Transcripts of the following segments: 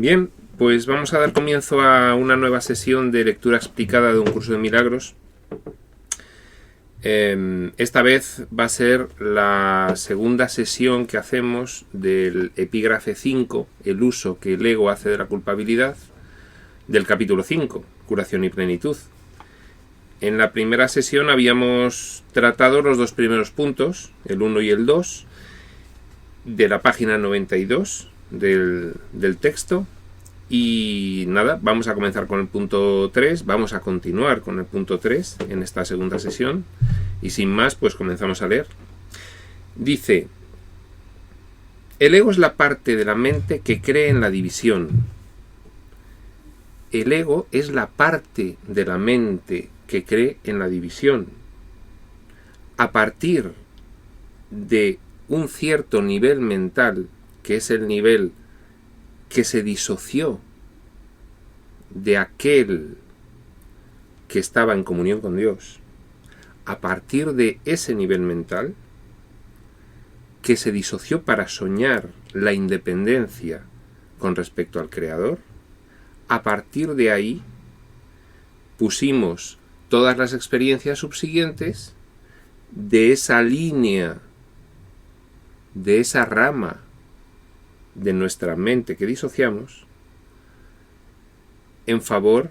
Bien, pues vamos a dar comienzo a una nueva sesión de lectura explicada de un curso de milagros. Esta vez va a ser la segunda sesión que hacemos del epígrafe 5, el uso que el ego hace de la culpabilidad, del capítulo 5, curación y plenitud. En la primera sesión habíamos tratado los dos primeros puntos, el 1 y el 2, de la página 92 del texto. Y nada, vamos a comenzar con el punto 3, vamos a continuar con el punto 3 en esta segunda sesión. Y sin más, pues comenzamos a leer. Dice: el ego es la parte de la mente que cree en la división. El ego es la parte de la mente que cree en la división. A partir de un cierto nivel mental, que es el nivel que se disoció de aquel que estaba en comunión con Dios, a partir de ese nivel mental, que se disoció para soñar la independencia con respecto al Creador, a partir de ahí pusimos todas las experiencias subsiguientes de esa línea, de esa rama de nuestra mente que disociamos, en favor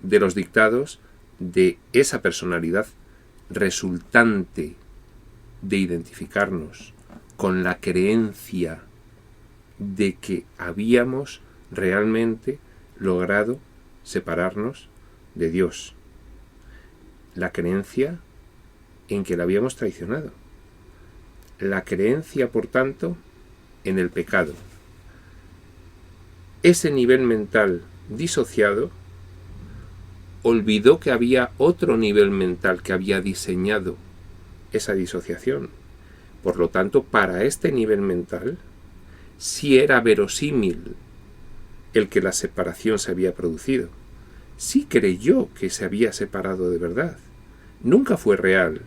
de los dictados de esa personalidad resultante de identificarnos con la creencia de que habíamos realmente logrado separarnos de Dios. La creencia en que la habíamos traicionado. La creencia, por tanto, en el pecado. Ese nivel mental disociado olvidó que había otro nivel mental que había diseñado esa disociación. Por lo tanto, para este nivel mental sí era verosímil el que la separación se había producido. Sí creyó que se había separado de verdad. Nunca fue real.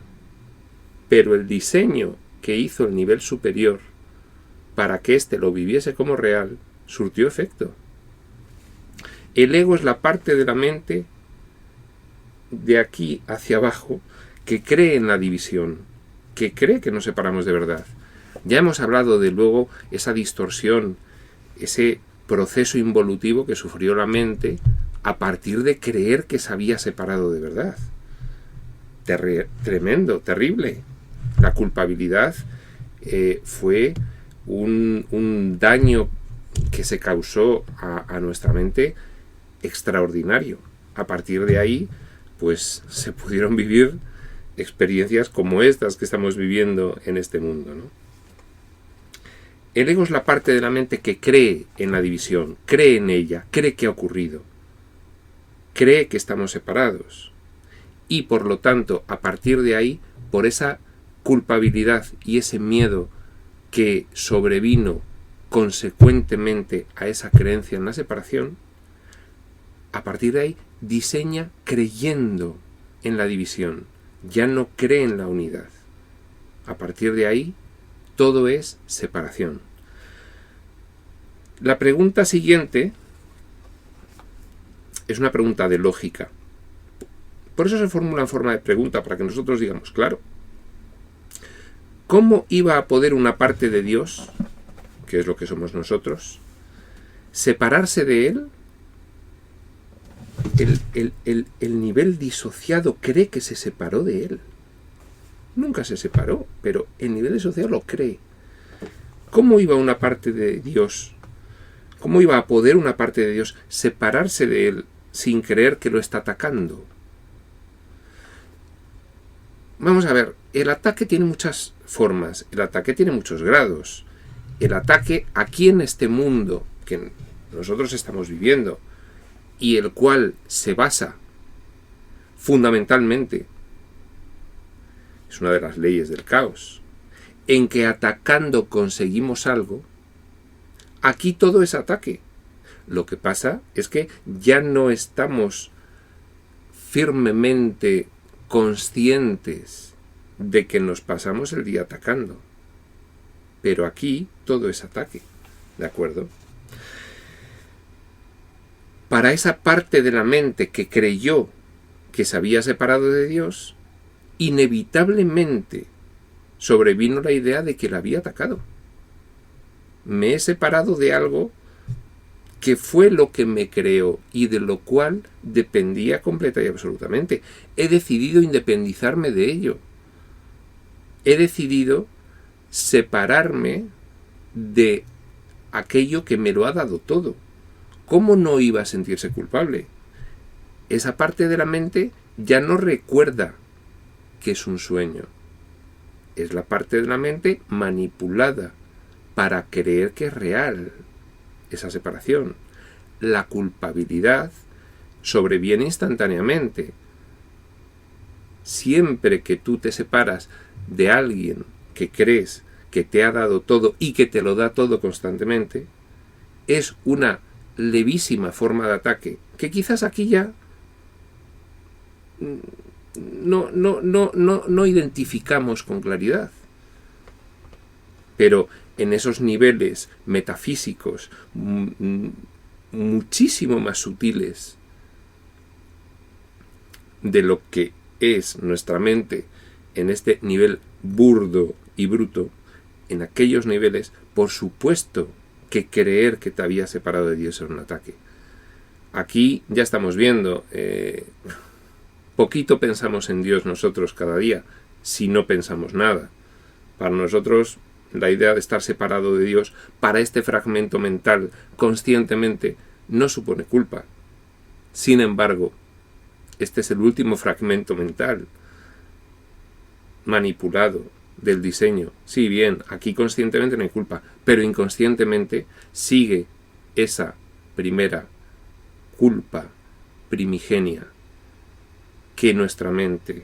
Pero el diseño que hizo el nivel superior para que éste lo viviese como real surtió efecto. El ego es la parte de la mente de aquí hacia abajo que cree en la división, que cree que nos separamos de verdad. Ya hemos hablado de luego esa distorsión, ese proceso involutivo que sufrió la mente a partir de creer que se había separado de verdad. Tremendo, terrible. La culpabilidad fue un daño que se causó a nuestra mente extraordinario. A partir de ahí, pues se pudieron vivir experiencias como estas que estamos viviendo en este mundo, ¿no? El ego es la parte de la mente que cree en la división, cree en ella, cree que ha ocurrido, cree que estamos separados. Y por lo tanto, a partir de ahí, por esa culpabilidad y ese miedo que sobrevino consecuentemente a esa creencia en la separación, a partir de ahí diseña creyendo en la división, ya no cree en la unidad. A partir de ahí todo es separación. La pregunta siguiente es una pregunta de lógica. Por eso se formula en forma de pregunta, para que nosotros digamos, claro, ¿cómo iba a poder una parte de Dios, que es lo que somos nosotros, separarse de Él? El nivel disociado cree que se separó de Él. Nunca se separó, pero el nivel disociado lo cree. ¿Cómo iba una parte de Dios? ¿Cómo iba a poder una parte de Dios separarse de Él sin creer que lo está atacando? Vamos a ver, el ataque tiene muchas formas, el ataque tiene muchos grados. El ataque aquí en este mundo que nosotros estamos viviendo y el cual se basa fundamentalmente, es una de las leyes del caos, en que atacando conseguimos algo, aquí todo es ataque. Lo que pasa es que ya no estamos firmemente conscientes de que nos pasamos el día atacando. Pero aquí todo es ataque, ¿de acuerdo? para esa parte de la mente que creyó que se había separado de Dios, inevitablemente sobrevino la idea de que la había atacado. Me he separado de algo que fue lo que me creó y de lo cual dependía completa y absolutamente. He decidido independizarme de ello. He decidido separarme de aquello que me lo ha dado todo. ¿Cómo no iba a sentirse culpable? Esa parte de la mente ya no recuerda que es un sueño. Es la parte de la mente manipulada para creer que es real esa separación. La culpabilidad sobreviene instantáneamente. Siempre que tú te separas de alguien que crees que te ha dado todo y que te lo da todo constantemente, es una levísima forma de ataque que quizás aquí ya no identificamos con claridad. Pero en esos niveles metafísicos muchísimo más sutiles de lo que es nuestra mente en este nivel burdo y bruto, en aquellos niveles, por supuesto que creer que te había separado de Dios era un ataque. Aquí ya estamos viendo, poquito pensamos en Dios nosotros cada día, si no pensamos nada. Para nosotros, la idea de estar separado de Dios, para este fragmento mental, conscientemente, no supone culpa. Sin embargo, este es el último fragmento mental manipulado del diseño. Sí, bien, aquí conscientemente no hay culpa, pero inconscientemente sigue esa primera culpa primigenia que nuestra mente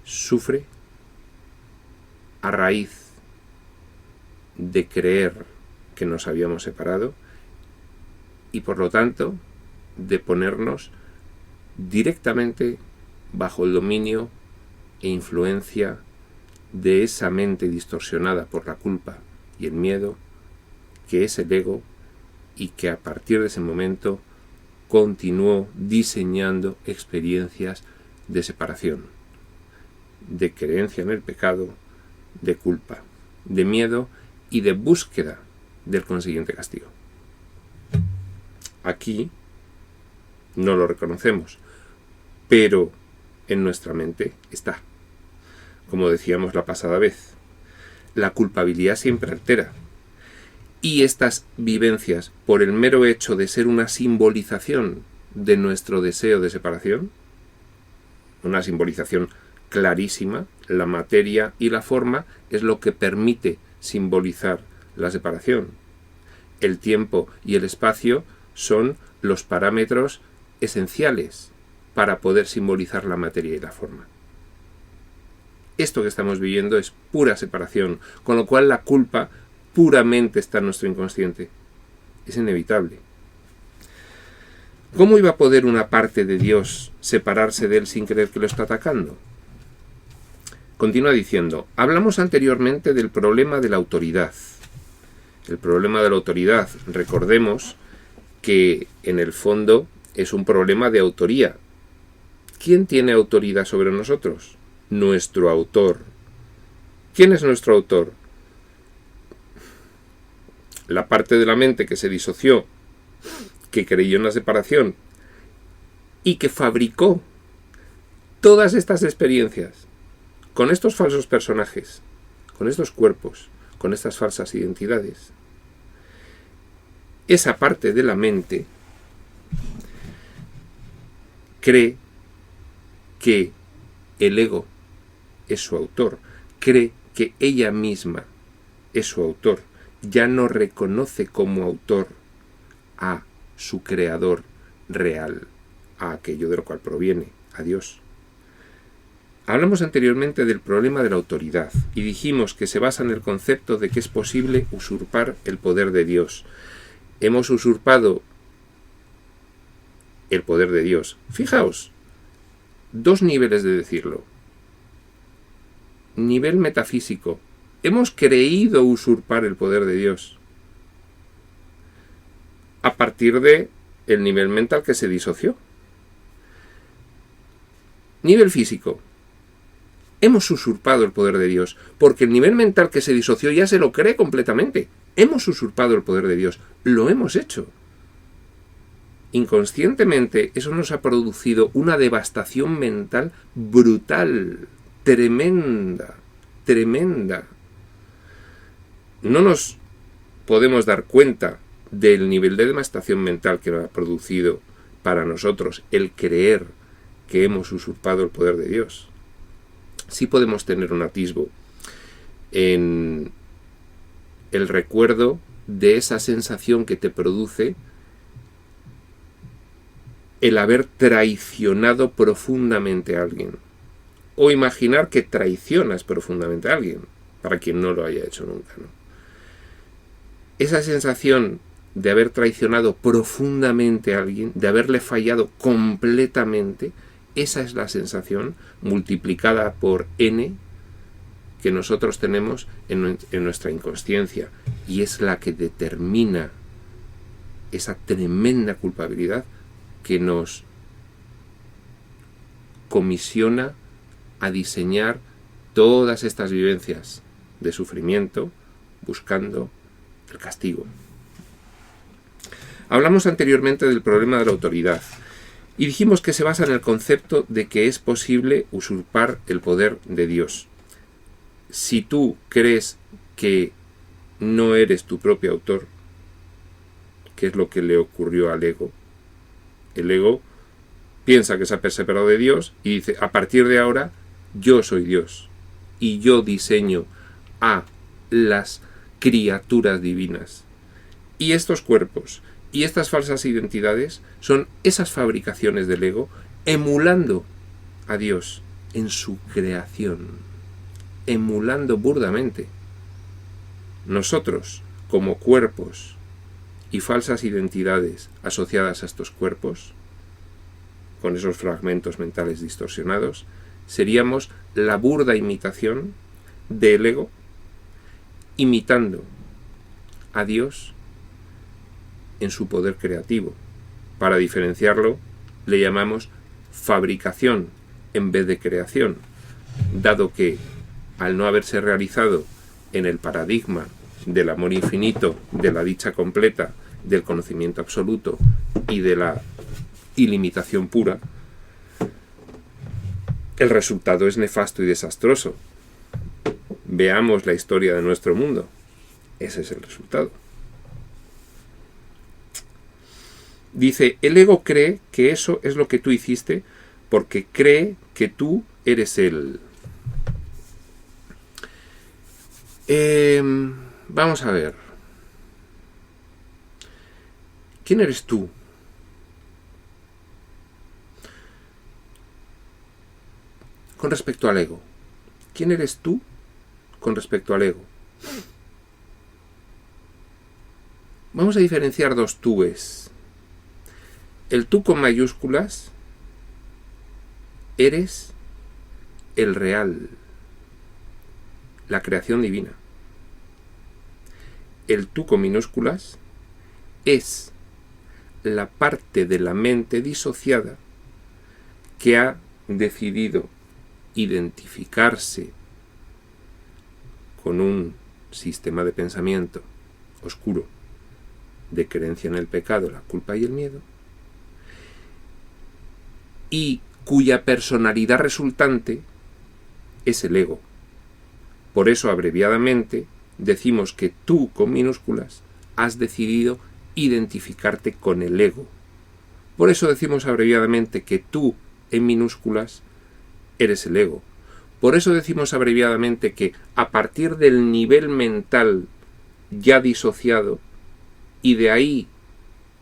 sufre a raíz de creer que nos habíamos separado y por lo tanto de ponernos directamente bajo el dominio e influencia de esa mente distorsionada por la culpa y el miedo que es el ego y que a partir de ese momento continuó diseñando experiencias de separación, de creencia en el pecado, de culpa, de miedo y de búsqueda del consiguiente castigo. Aquí no lo reconocemos, pero en nuestra mente está. Como decíamos la pasada vez, la culpabilidad siempre altera. Y estas vivencias, por el mero hecho de ser una simbolización de nuestro deseo de separación, una simbolización clarísima, la materia y la forma es lo que permite simbolizar la separación. El tiempo y el espacio son los parámetros esenciales para poder simbolizar la materia y la forma. Esto que estamos viviendo es pura separación, con lo cual la culpa puramente está en nuestro inconsciente. Es inevitable. ¿Cómo iba a poder una parte de Dios separarse de él sin creer que lo está atacando? Continúa diciendo, hablamos anteriormente del problema de la autoridad. El problema de la autoridad, recordemos que en el fondo es un problema de autoría. ¿Quién tiene autoridad sobre nosotros? Nuestro autor. ¿Quién es nuestro autor? La parte de la mente que se disoció, que creyó en la separación y que fabricó todas estas experiencias con estos falsos personajes, con estos cuerpos, con estas falsas identidades. Esa parte de la mente cree que el ego es su autor, cree que ella misma es su autor, ya no reconoce como autor a su creador real, a aquello de lo cual proviene, a Dios. Hablamos anteriormente del problema de la autoridad y dijimos que se basa en el concepto de que es posible usurpar el poder de Dios. Hemos usurpado el poder de Dios. Fijaos, dos niveles de decirlo. Nivel metafísico. Hemos creído usurpar el poder de Dios a partir de el nivel mental que se disoció. Nivel físico. Hemos usurpado el poder de Dios, porque el nivel mental que se disoció ya se lo cree completamente. Hemos usurpado el poder de Dios, lo hemos hecho. Inconscientemente eso nos ha producido una devastación mental brutal, tremenda, tremenda. No nos podemos dar cuenta del nivel de devastación mental que nos ha producido para nosotros el creer que hemos usurpado el poder de Dios. Sí podemos tener un atisbo en el recuerdo de esa sensación que te produce el haber traicionado profundamente a alguien. O imaginar que traicionas profundamente a alguien, para quien no lo haya hecho nunca, ¿no? Esa sensación de haber traicionado profundamente a alguien, de haberle fallado completamente, esa es la sensación multiplicada por n que nosotros tenemos en nuestra inconsciencia, y es la que determina esa tremenda culpabilidad que nos comisiona a diseñar todas estas vivencias de sufrimiento buscando el castigo. Hablamos anteriormente del problema de la autoridad y dijimos que se basa en el concepto de que es posible usurpar el poder de Dios. Si tú crees que no eres tu propio autor, que es lo que le ocurrió al ego, el ego piensa que se ha separado de Dios y dice, a partir de ahora yo soy Dios y yo diseño a las criaturas divinas. Y estos cuerpos y estas falsas identidades son esas fabricaciones del ego emulando a Dios en su creación, emulando burdamente. Nosotros, como cuerpos y falsas identidades asociadas a estos cuerpos, con esos fragmentos mentales distorsionados, seríamos la burda imitación del ego, imitando a Dios en su poder creativo. Para diferenciarlo, le llamamos fabricación en vez de creación, dado que, al no haberse realizado en el paradigma del amor infinito, de la dicha completa, del conocimiento absoluto y de la ilimitación pura, el resultado es nefasto y desastroso. Veamos la historia de nuestro mundo. Ese es el resultado. Dice, el ego cree que eso es lo que tú hiciste porque cree que tú eres él. Vamos a ver. ¿Quién eres tú? Con respecto al ego. ¿Quién eres tú con respecto al ego? Vamos a diferenciar dos túes. El tú con mayúsculas eres el real, la creación divina. El tú con minúsculas es la parte de la mente disociada que ha decidido identificarse con un sistema de pensamiento oscuro, de creencia en el pecado, la culpa y el miedo, y cuya personalidad resultante es el ego. Por eso, abreviadamente, decimos que tú, con minúsculas, has decidido identificarte con el ego. Por eso decimos abreviadamente que tú, en minúsculas, eres el ego. Por eso decimos abreviadamente que a partir del nivel mental ya disociado, y de ahí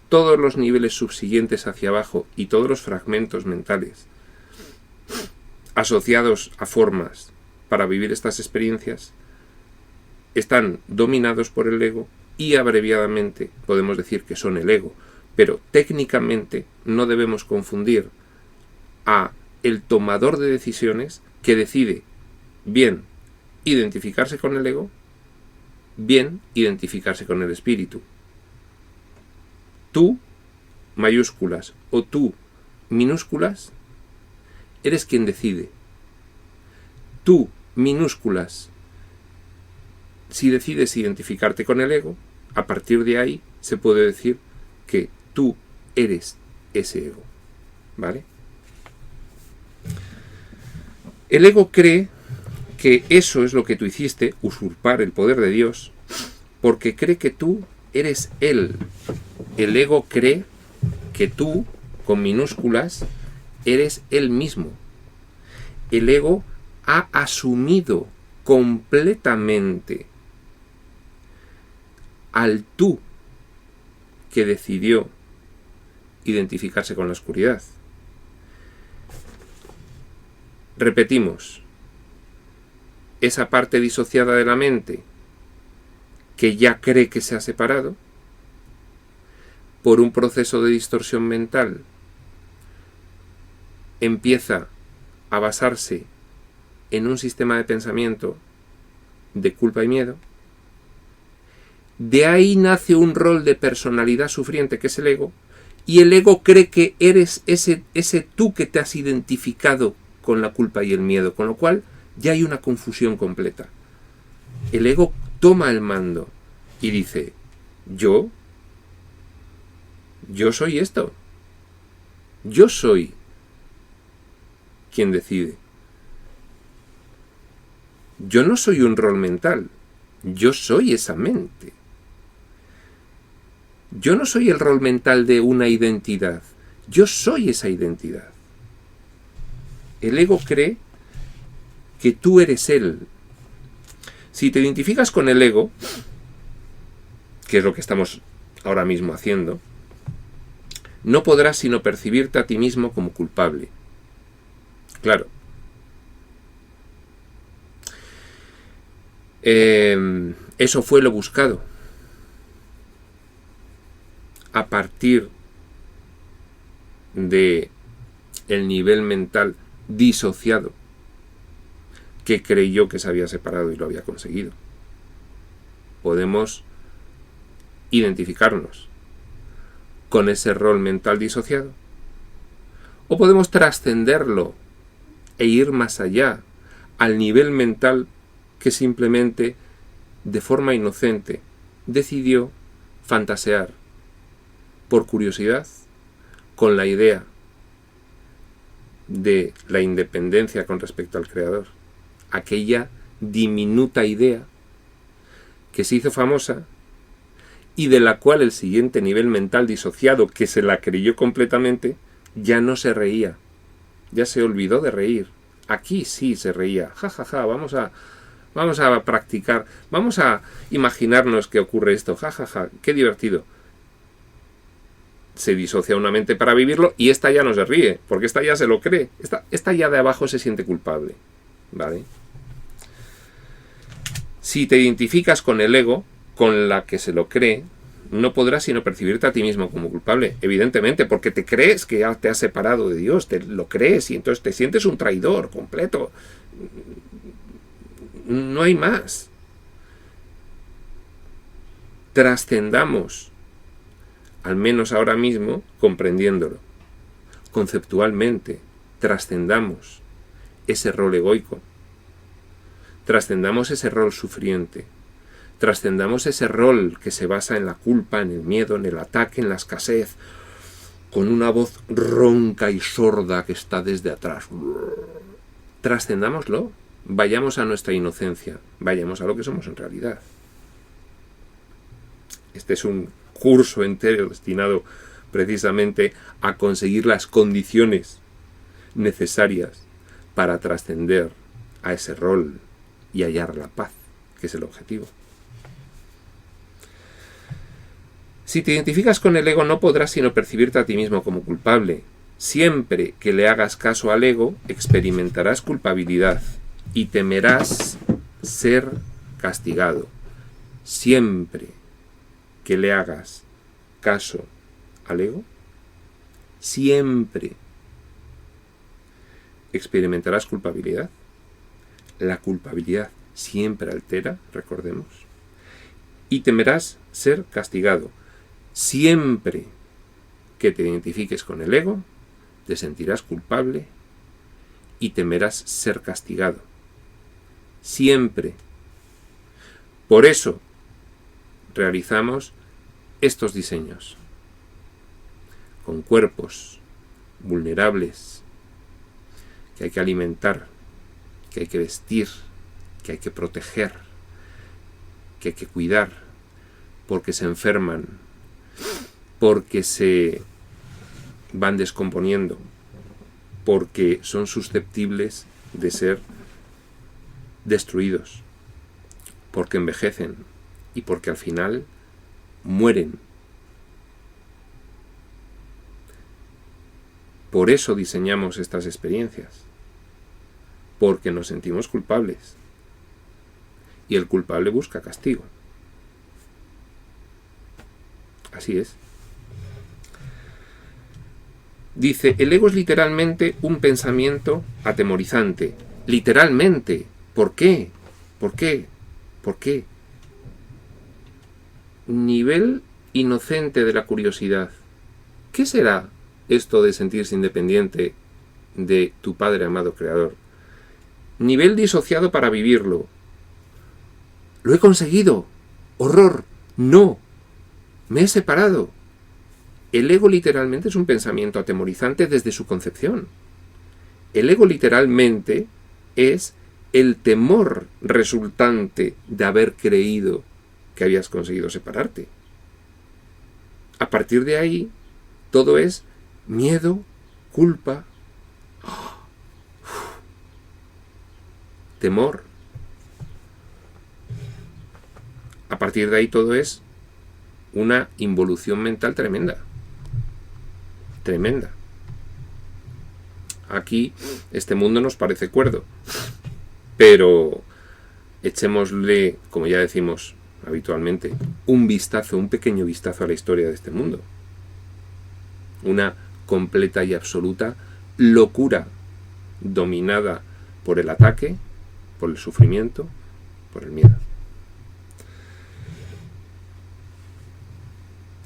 todos los niveles subsiguientes hacia abajo y todos los fragmentos mentales asociados a formas para vivir estas experiencias, están dominados por el ego y abreviadamente podemos decir que son el ego, pero técnicamente no debemos confundir a el tomador de decisiones que decide bien identificarse con el ego, bien identificarse con el espíritu. Tú, mayúsculas o tú minúsculas, eres quien decide. Tú minúsculas, si decides identificarte con el ego, a partir de ahí se puede decir que tú eres ese ego, ¿vale? El ego cree que eso es lo que tú hiciste, usurpar el poder de Dios, porque cree que tú eres Él. El ego cree que tú, con minúsculas, eres Él mismo. El ego ha asumido completamente al tú que decidió identificarse con la oscuridad. Repetimos, esa parte disociada de la mente que ya cree que se ha separado, por un proceso de distorsión mental, empieza a basarse en un sistema de pensamiento de culpa y miedo. De ahí nace un rol de personalidad sufriente que es el ego, y el ego cree que eres ese tú que te has identificado con la culpa y el miedo, con lo cual ya hay una confusión completa. El ego toma el mando y dice, yo soy esto, yo soy quien decide. Yo no soy un rol mental, yo soy esa mente. Yo no soy el rol mental de una identidad, yo soy esa identidad. El ego cree que tú eres él. Si te identificas con el ego, que es lo que estamos ahora mismo haciendo, no podrás sino percibirte a ti mismo como culpable. Claro. Eso fue lo buscado. A partir de el nivel mental disociado que creyó que se había separado y lo había conseguido. Podemos identificarnos con ese rol mental disociado o podemos trascenderlo e ir más allá al nivel mental que simplemente de forma inocente decidió fantasear por curiosidad con la idea de la independencia con respecto al Creador, aquella diminuta idea que se hizo famosa y de la cual el siguiente nivel mental disociado, que se la creyó completamente, ya no se reía, ya se olvidó de reír. Aquí sí se reía, jajaja, vamos a practicar, vamos a imaginarnos que ocurre esto, jajaja, qué divertido. Se disocia una mente para vivirlo y esta ya no se ríe, porque esta ya se lo cree, esta ya de abajo se siente culpable, ¿vale? Si te identificas con el ego, con la que se lo cree, no podrás sino percibirte a ti mismo como culpable, evidentemente, porque te crees que ya te has separado de Dios, te lo crees y entonces te sientes un traidor completo. No hay más. Trascendamos, al menos ahora mismo, comprendiéndolo. Conceptualmente, trascendamos ese rol egoico. Trascendamos ese rol sufriente. Trascendamos ese rol que se basa en la culpa, en el miedo, en el ataque, en la escasez, con una voz ronca y sorda que está desde atrás. Trascendámoslo. Vayamos a nuestra inocencia. Vayamos a lo que somos en realidad. Este es un curso entero destinado precisamente a conseguir las condiciones necesarias para trascender a ese rol y hallar la paz, que es el objetivo. Si te identificas con el ego, no podrás sino percibirte a ti mismo como culpable. Siempre que le hagas caso al ego, experimentarás culpabilidad y temerás ser castigado. Siempre que le hagas caso al ego, siempre experimentarás culpabilidad. La culpabilidad siempre altera, recordemos, y temerás ser castigado. Siempre que te identifiques con el ego, te sentirás culpable y temerás ser castigado. Siempre. Por eso realizamos estos diseños con cuerpos vulnerables que hay que alimentar, que hay que vestir, que hay que proteger, que hay que cuidar, porque se enferman, porque se van descomponiendo, porque son susceptibles de ser destruidos, porque envejecen y porque al final mueren. Por eso diseñamos estas experiencias, porque nos sentimos culpables y el culpable busca castigo. Así es. Dice, el ego es literalmente un pensamiento atemorizante. Literalmente. ¿Por qué? ¿Por qué? ¿Por qué? Nivel inocente de la curiosidad. ¿Qué será esto de sentirse independiente de tu Padre amado Creador? Nivel disociado para vivirlo. ¡Lo he conseguido! ¡Horror! ¡No! ¡Me he separado! El ego literalmente es un pensamiento atemorizante desde su concepción. El ego literalmente es el temor resultante de haber creído que habías conseguido separarte. A partir de ahí, todo es miedo, culpa, temor. A partir de ahí todo es una involución mental tremenda. Tremenda. Aquí este mundo nos parece cuerdo, pero echémosle, como ya decimos habitualmente, un vistazo, un pequeño vistazo a la historia de este mundo. Una completa y absoluta locura dominada por el ataque, por el sufrimiento, por el miedo.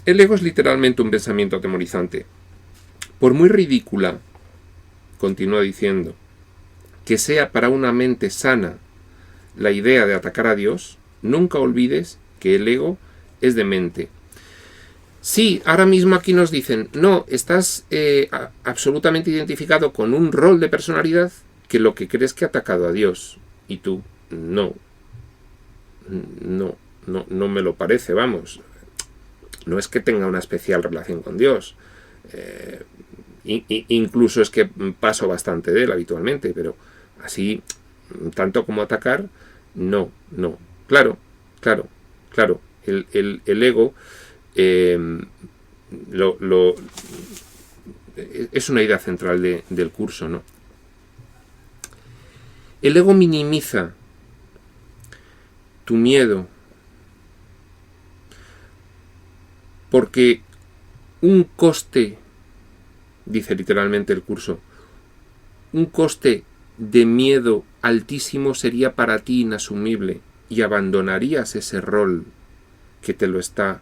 El ego es literalmente un pensamiento atemorizante. Por muy ridícula, continúa diciendo, que sea para una mente sana la idea de atacar a Dios, nunca olvides que el ego es de mente. Sí, ahora mismo aquí nos dicen, no, estás absolutamente identificado con un rol de personalidad que lo que crees que ha atacado a Dios. Y tú, no me lo parece, vamos. No es que tenga una especial relación con Dios. Incluso es que paso bastante de él habitualmente, pero así, tanto como atacar, no. Claro. El ego es una idea central del curso, ¿no? El ego minimiza tu miedo porque un coste, dice literalmente el curso, un coste de miedo altísimo sería para ti inasumible y abandonarías ese rol que te lo está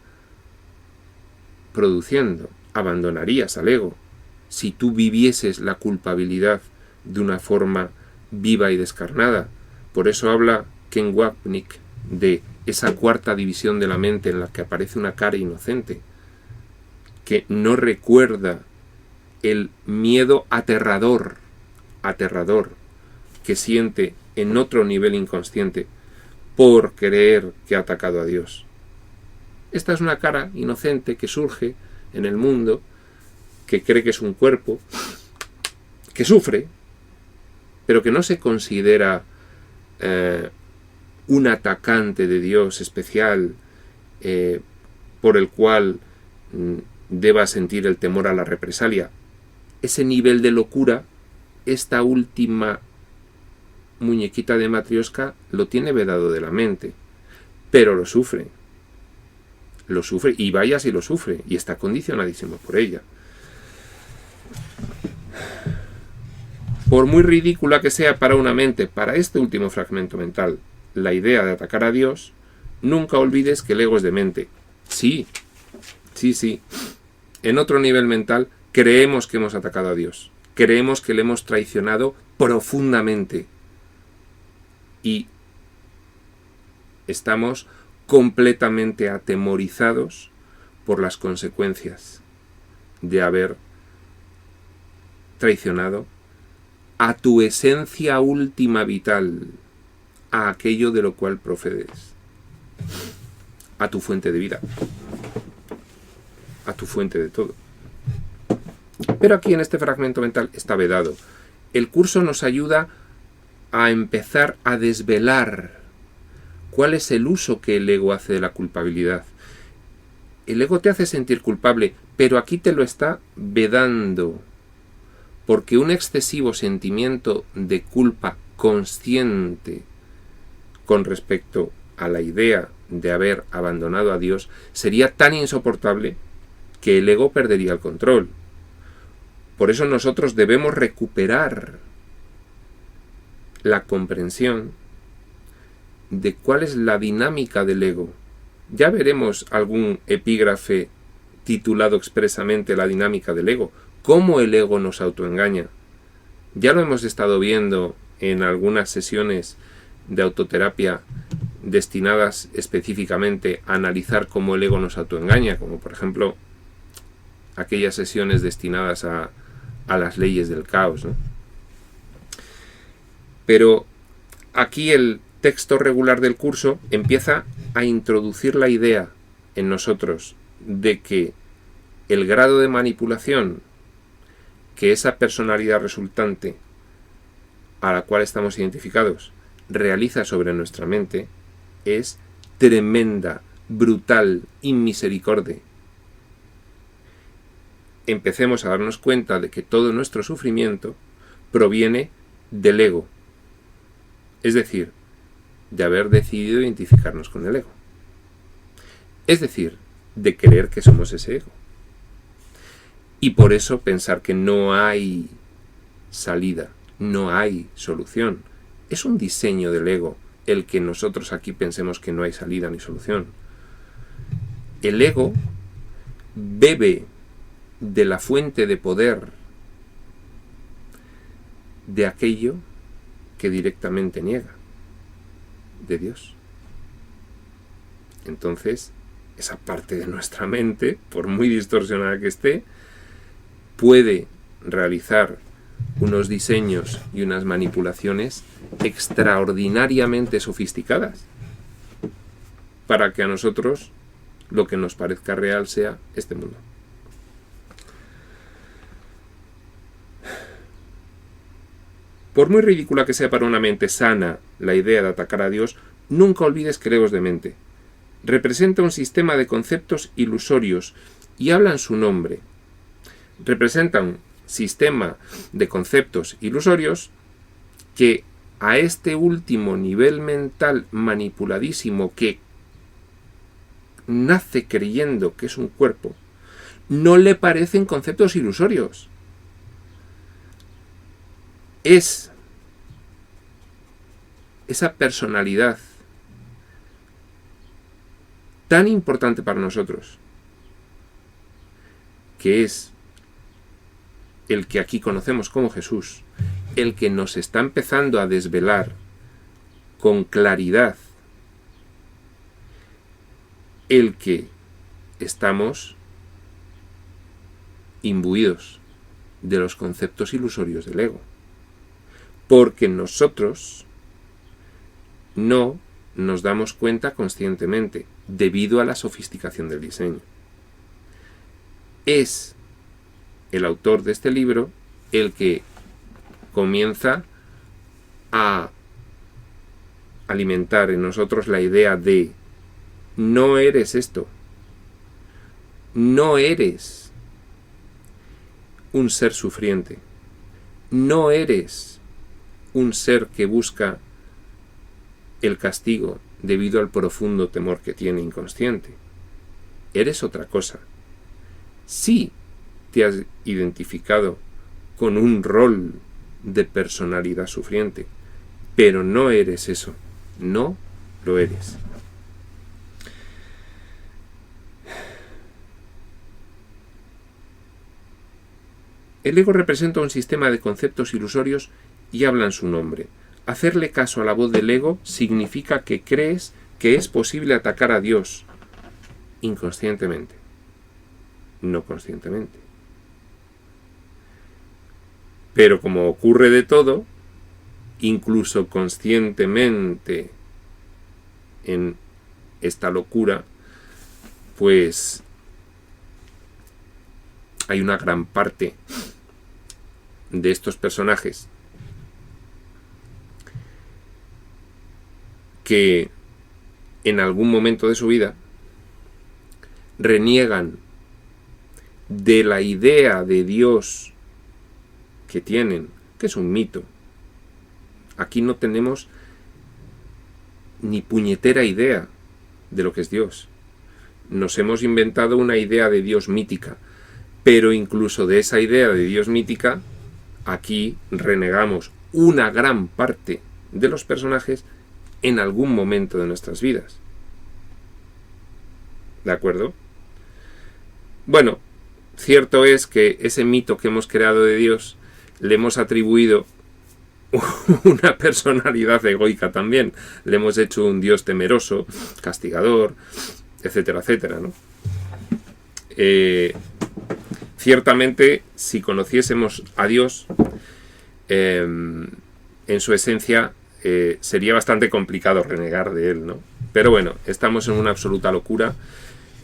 produciendo, abandonarías al ego si tú vivieses la culpabilidad de una forma viva y descarnada. Por eso habla Ken Wapnick de esa cuarta división de la mente en la que aparece una cara inocente que no recuerda el miedo aterrador que siente en otro nivel inconsciente por creer que ha atacado a Dios. Esta es una cara inocente que surge en el mundo, que cree que es un cuerpo, que sufre, pero que no se considera un atacante de Dios especial por el cual deba sentir el temor a la represalia. Ese nivel de locura, esta última muñequita de Matrioska lo tiene vedado de la mente, pero lo sufre y vaya si lo sufre y está condicionadísimo por ella. Por muy ridícula que sea para una mente, para este último fragmento mental, la idea de atacar a Dios, nunca olvides que el ego es de mente. Sí. en otro nivel mental, creemos que hemos atacado a Dios. Creemos que le hemos traicionado profundamente. Y estamos completamente atemorizados por las consecuencias de haber traicionado a tu esencia última vital, a aquello de lo cual procedes, a tu fuente de vida, a tu fuente de todo. Pero aquí en este fragmento mental está vedado. El curso nos ayuda a empezar a desvelar cuál es el uso que el ego hace de la culpabilidad. El ego te hace sentir culpable, pero aquí te lo está vedando, porque un excesivo sentimiento de culpa consciente con respecto a la idea de haber abandonado a Dios sería tan insoportable que el ego perdería el control. Por eso nosotros debemos recuperar la comprensión de cuál es la dinámica del ego. Ya veremos algún epígrafe titulado expresamente La dinámica del ego, cómo el ego nos autoengaña. Ya lo hemos estado viendo en algunas sesiones de autoterapia destinadas específicamente a analizar cómo el ego nos autoengaña, como por ejemplo aquellas sesiones destinadas a las leyes del caos, ¿no? Pero aquí el texto regular del curso empieza a introducir la idea en nosotros de que el grado de manipulación que esa personalidad resultante a la cual estamos identificados realiza sobre nuestra mente es tremenda, brutal, inmisericorde. Empecemos a darnos cuenta de que todo nuestro sufrimiento proviene del ego, es decir, de haber decidido identificarnos con el ego, es decir, de creer que somos ese ego, y por eso pensar que no hay salida, no hay solución. Es un diseño del ego el que nosotros aquí pensemos que no hay salida ni solución. El ego bebe de la fuente de poder de aquello que directamente niega, de Dios. Entonces, esa parte de nuestra mente, por muy distorsionada que esté, puede realizar unos diseños y unas manipulaciones extraordinariamente sofisticadas para que a nosotros lo que nos parezca real sea este mundo. Por muy ridícula que sea para una mente sana la idea de atacar a Dios, nunca olvides que el ego es demente. Representa un sistema de conceptos ilusorios y habla en su nombre. Representa un sistema de conceptos ilusorios que a este último nivel mental manipuladísimo que nace creyendo que es un cuerpo, no le parecen conceptos ilusorios. Es esa personalidad tan importante para nosotros, que es el que aquí conocemos como Jesús, el que nos está empezando a desvelar con claridad el que estamos imbuidos de los conceptos ilusorios del ego, porque nosotros no nos damos cuenta conscientemente debido a la sofisticación del diseño. Es el autor de este libro el que comienza a alimentar en nosotros la idea de no eres esto, no eres un ser sufriente, no eres un ser que busca el castigo debido al profundo temor que tiene inconsciente. Eres otra cosa. Sí te has identificado con un rol de personalidad sufriente, pero no eres eso, no lo eres. El ego representa un sistema de conceptos ilusorios y habla en su nombre. Hacerle caso a la voz del ego significa que crees que es posible atacar a Dios inconscientemente, no conscientemente. Pero como ocurre de todo, incluso conscientemente en esta locura, pues hay una gran parte de estos personajes que en algún momento de su vida reniegan de la idea de Dios que tienen, que es un mito. Aquí no tenemos ni puñetera idea de lo que es Dios. Nos hemos inventado una idea de Dios mítica, pero incluso de esa idea de Dios mítica, aquí renegamos una gran parte de los personajes en algún momento de nuestras vidas. ¿De acuerdo? Bueno, cierto es que ese mito que hemos creado de Dios le hemos atribuido una personalidad egoica también. Le hemos hecho un Dios temeroso, castigador, etcétera, etcétera, ¿no? Ciertamente, si conociésemos a Dios en su esencia, sería bastante complicado renegar de Él, ¿no? Pero bueno, estamos en una absoluta locura.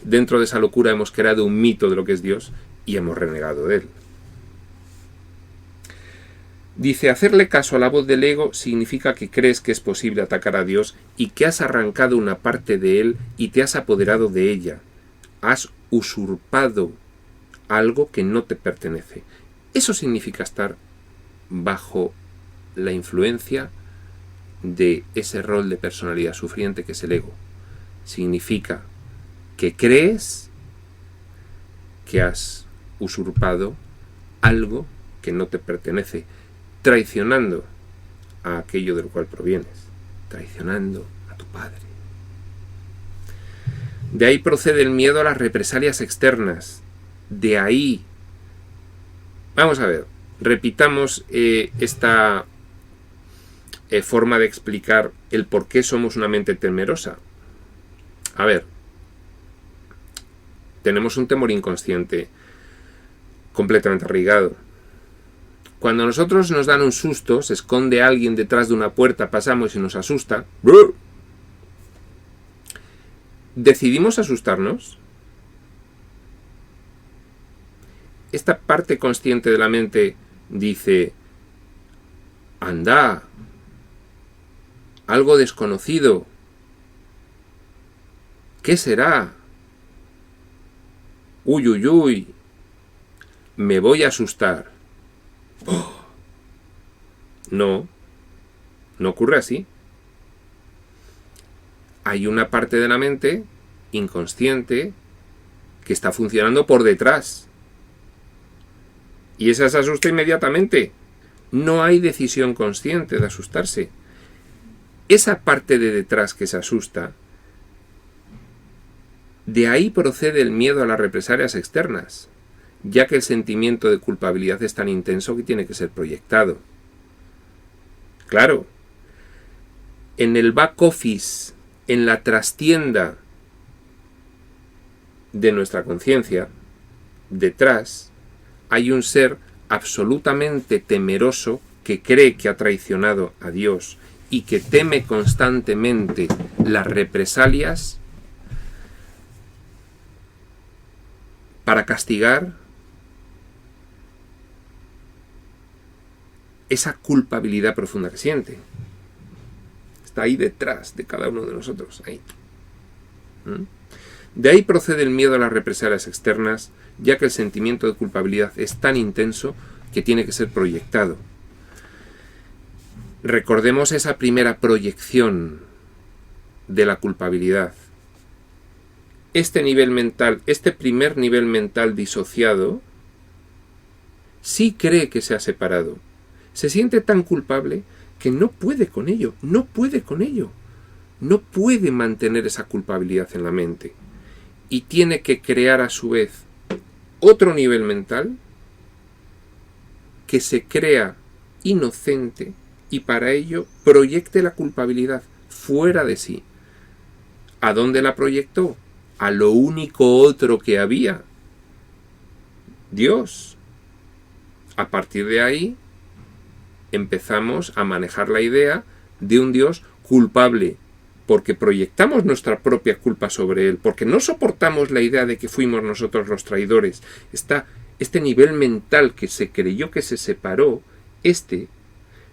Dentro de esa locura hemos creado un mito de lo que es Dios y hemos renegado de Él. Dice, hacerle caso a la voz del ego significa que crees que es posible atacar a Dios y que has arrancado una parte de Él y te has apoderado de ella. Has usurpado algo que no te pertenece. Eso significa estar bajo la influencia de ese rol de personalidad sufriente que es el ego. Significa que crees que has usurpado algo que no te pertenece, traicionando a aquello del cual provienes, traicionando a tu padre. De ahí procede el miedo a las represalias externas. De ahí, vamos a ver, repitamos esta forma de explicar el por qué somos una mente temerosa. A ver, tenemos un temor inconsciente completamente arraigado. Cuando a nosotros nos dan un susto, se esconde alguien detrás de una puerta, pasamos y nos asusta, ¿decidimos asustarnos? Esta parte consciente de la mente dice, anda, algo desconocido, ¿qué será? Uy, uy, uy, me voy a asustar. ¡Oh! No ocurre así. Hay una parte de la mente inconsciente que está funcionando por detrás. Y esa se asusta inmediatamente. No hay decisión consciente de asustarse. Esa parte de detrás que se asusta, de ahí procede el miedo a las represalias externas, ya que el sentimiento de culpabilidad es tan intenso que tiene que ser proyectado. Claro, en el back office, en la trastienda de nuestra conciencia, detrás, hay un ser absolutamente temeroso que cree que ha traicionado a Dios y que teme constantemente las represalias para castigar esa culpabilidad profunda que siente. Está ahí detrás de cada uno de nosotros. Ahí. De ahí procede el miedo a las represalias externas, ya que el sentimiento de culpabilidad es tan intenso que tiene que ser proyectado. Recordemos esa primera proyección de la culpabilidad. Este nivel mental, este primer nivel mental disociado, sí cree que se ha separado. Se siente tan culpable que no puede con ello, no puede mantener esa culpabilidad en la mente. Y tiene que crear a su vez otro nivel mental que se crea inocente y para ello proyecte la culpabilidad fuera de sí. ¿A dónde la proyectó? A lo único otro que había, Dios. A partir de ahí empezamos a manejar la idea de un Dios culpable, porque proyectamos nuestra propia culpa sobre Él, porque no soportamos la idea de que fuimos nosotros los traidores. Este nivel mental que se creyó que se separó,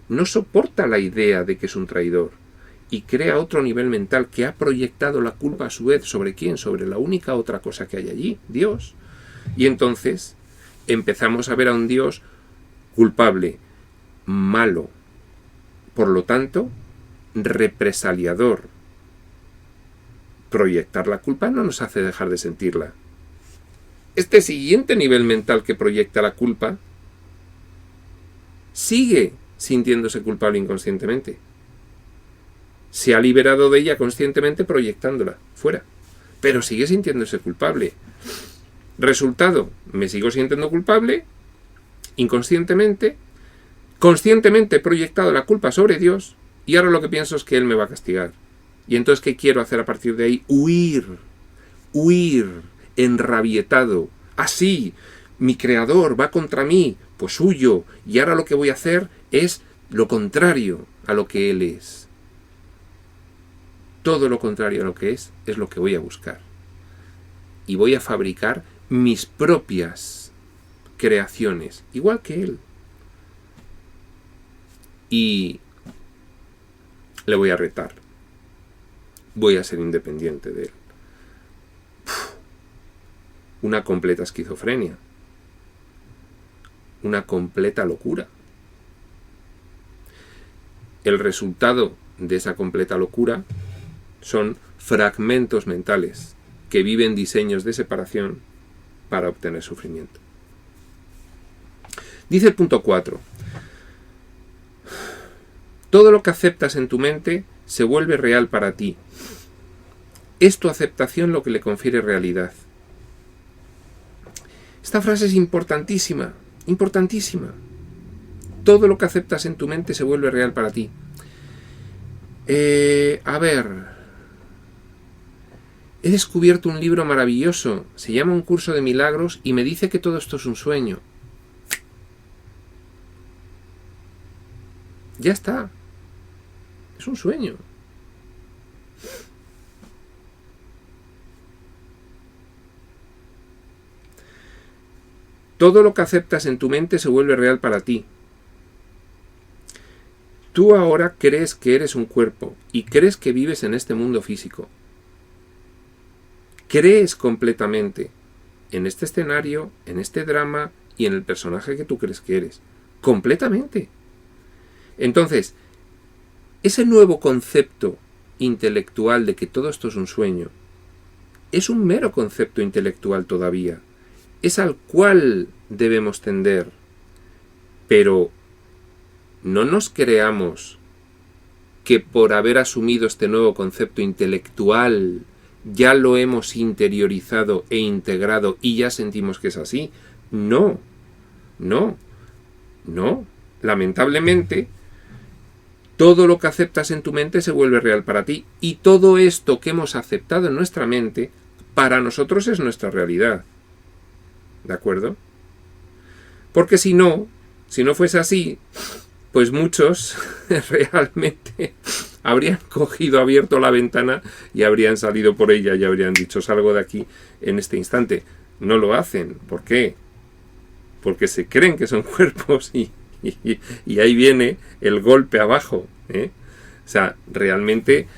no soporta la idea de que es un traidor y crea otro nivel mental que ha proyectado la culpa a su vez ¿sobre quién? Sobre la única otra cosa que hay allí, Dios. Y entonces empezamos a ver a un Dios culpable, malo, por lo tanto, represaliador. Proyectar la culpa no nos hace dejar de sentirla. Este siguiente nivel mental que proyecta la culpa sigue sintiéndose culpable inconscientemente. Se ha liberado de ella conscientemente proyectándola fuera, pero sigue sintiéndose culpable. Resultado, me sigo sintiendo culpable inconscientemente, conscientemente he proyectado la culpa sobre Dios y ahora lo que pienso es que Él me va a castigar. Y entonces, ¿qué quiero hacer a partir de ahí? Huir, enrabietado. Así, mi creador va contra mí, pues huyo, y ahora lo que voy a hacer es lo contrario a lo que Él es. Todo lo contrario a lo que es lo que voy a buscar. Y voy a fabricar mis propias creaciones, igual que Él. Y le voy a retar. Voy a ser independiente de Él. Una completa esquizofrenia. Una completa locura. El resultado de esa completa locura son fragmentos mentales que viven diseños de separación para obtener sufrimiento. Dice el punto 4. Todo lo que aceptas en tu mente se vuelve real para ti. Es tu aceptación lo que le confiere realidad. Esta frase es importantísima, importantísima. Todo lo que aceptas en tu mente se vuelve real para ti. He descubierto un libro maravilloso, se llama Un curso de milagros y me dice que todo esto es un sueño. Ya está. Es un sueño. Todo lo que aceptas en tu mente se vuelve real para ti. Tú ahora crees que eres un cuerpo y crees que vives en este mundo físico. Crees completamente en este escenario, en este drama y en el personaje que tú crees que eres. Completamente. Entonces, ese nuevo concepto intelectual de que todo esto es un sueño es un mero concepto intelectual todavía. Es al cual debemos tender. Pero no nos creamos que por haber asumido este nuevo concepto intelectual ya lo hemos interiorizado e integrado y ya sentimos que es así. No. Lamentablemente, todo lo que aceptas en tu mente se vuelve real para ti. Y todo esto que hemos aceptado en nuestra mente, para nosotros es nuestra realidad. ¿De acuerdo? Porque si no fuese así, pues muchos realmente habrían abierto la ventana y habrían salido por ella y habrían dicho salgo de aquí en este instante. No lo hacen. ¿Por qué? Porque se creen que son cuerpos y ahí viene el golpe abajo. O sea, realmente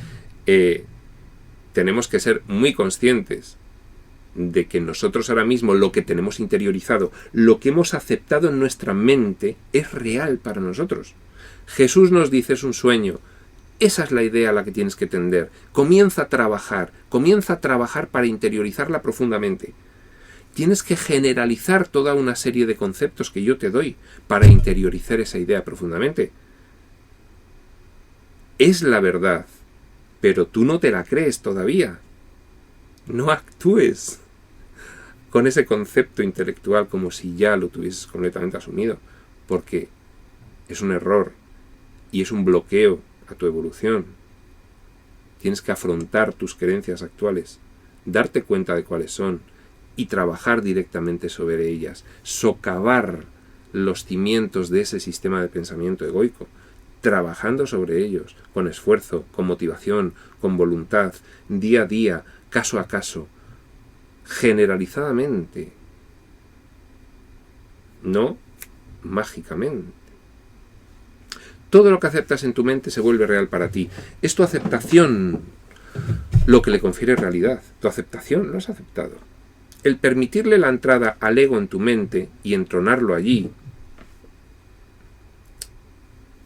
tenemos que ser muy conscientes de que nosotros ahora mismo lo que tenemos interiorizado, lo que hemos aceptado en nuestra mente, es real para nosotros. Jesús nos dice es un sueño. Esa es la idea a la que tienes que tender. Comienza a trabajar para interiorizarla profundamente. Tienes que generalizar toda una serie de conceptos que yo te doy para interiorizar esa idea profundamente. Es la verdad, pero tú no te la crees todavía. No actúes con ese concepto intelectual como si ya lo tuvieses completamente asumido. porque es un error y es un bloqueo a tu evolución. Tienes que afrontar tus creencias actuales, darte cuenta de cuáles son y trabajar directamente sobre ellas, socavar los cimientos de ese sistema de pensamiento egoico, trabajando sobre ellos, con esfuerzo, con motivación, con voluntad, día a día, caso a caso, generalizadamente, no mágicamente. Todo lo que aceptas en tu mente se vuelve real para ti. Es tu aceptación lo que le confiere realidad. Tu aceptación, lo has aceptado. El permitirle la entrada al ego en tu mente y entronarlo allí,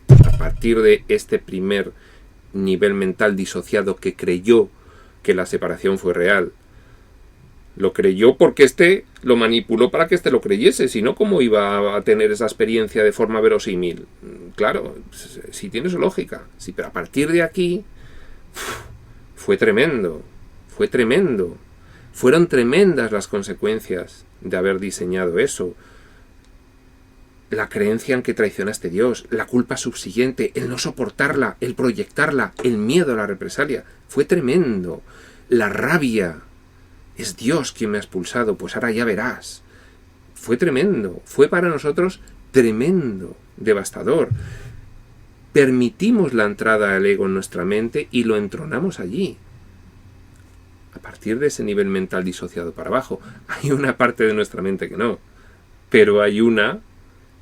a partir de este primer nivel mental disociado que creyó que la separación fue real, lo creyó porque éste lo manipuló para que éste lo creyese, si no, ¿cómo iba a tener esa experiencia de forma verosímil? Claro, sí tiene su lógica, sí, pero a partir de aquí fue tremendo, fue tremendo. Fueron tremendas las consecuencias de haber diseñado eso. La creencia en que traicionaste a Dios, la culpa subsiguiente, el no soportarla, el proyectarla, el miedo a la represalia, fue tremendo. La rabia, es Dios quien me ha expulsado, pues ahora ya verás. Fue tremendo, fue para nosotros tremendo, devastador. Permitimos la entrada al ego en nuestra mente y lo entronamos allí. A partir de ese nivel mental disociado para abajo, hay una parte de nuestra mente que no, pero hay una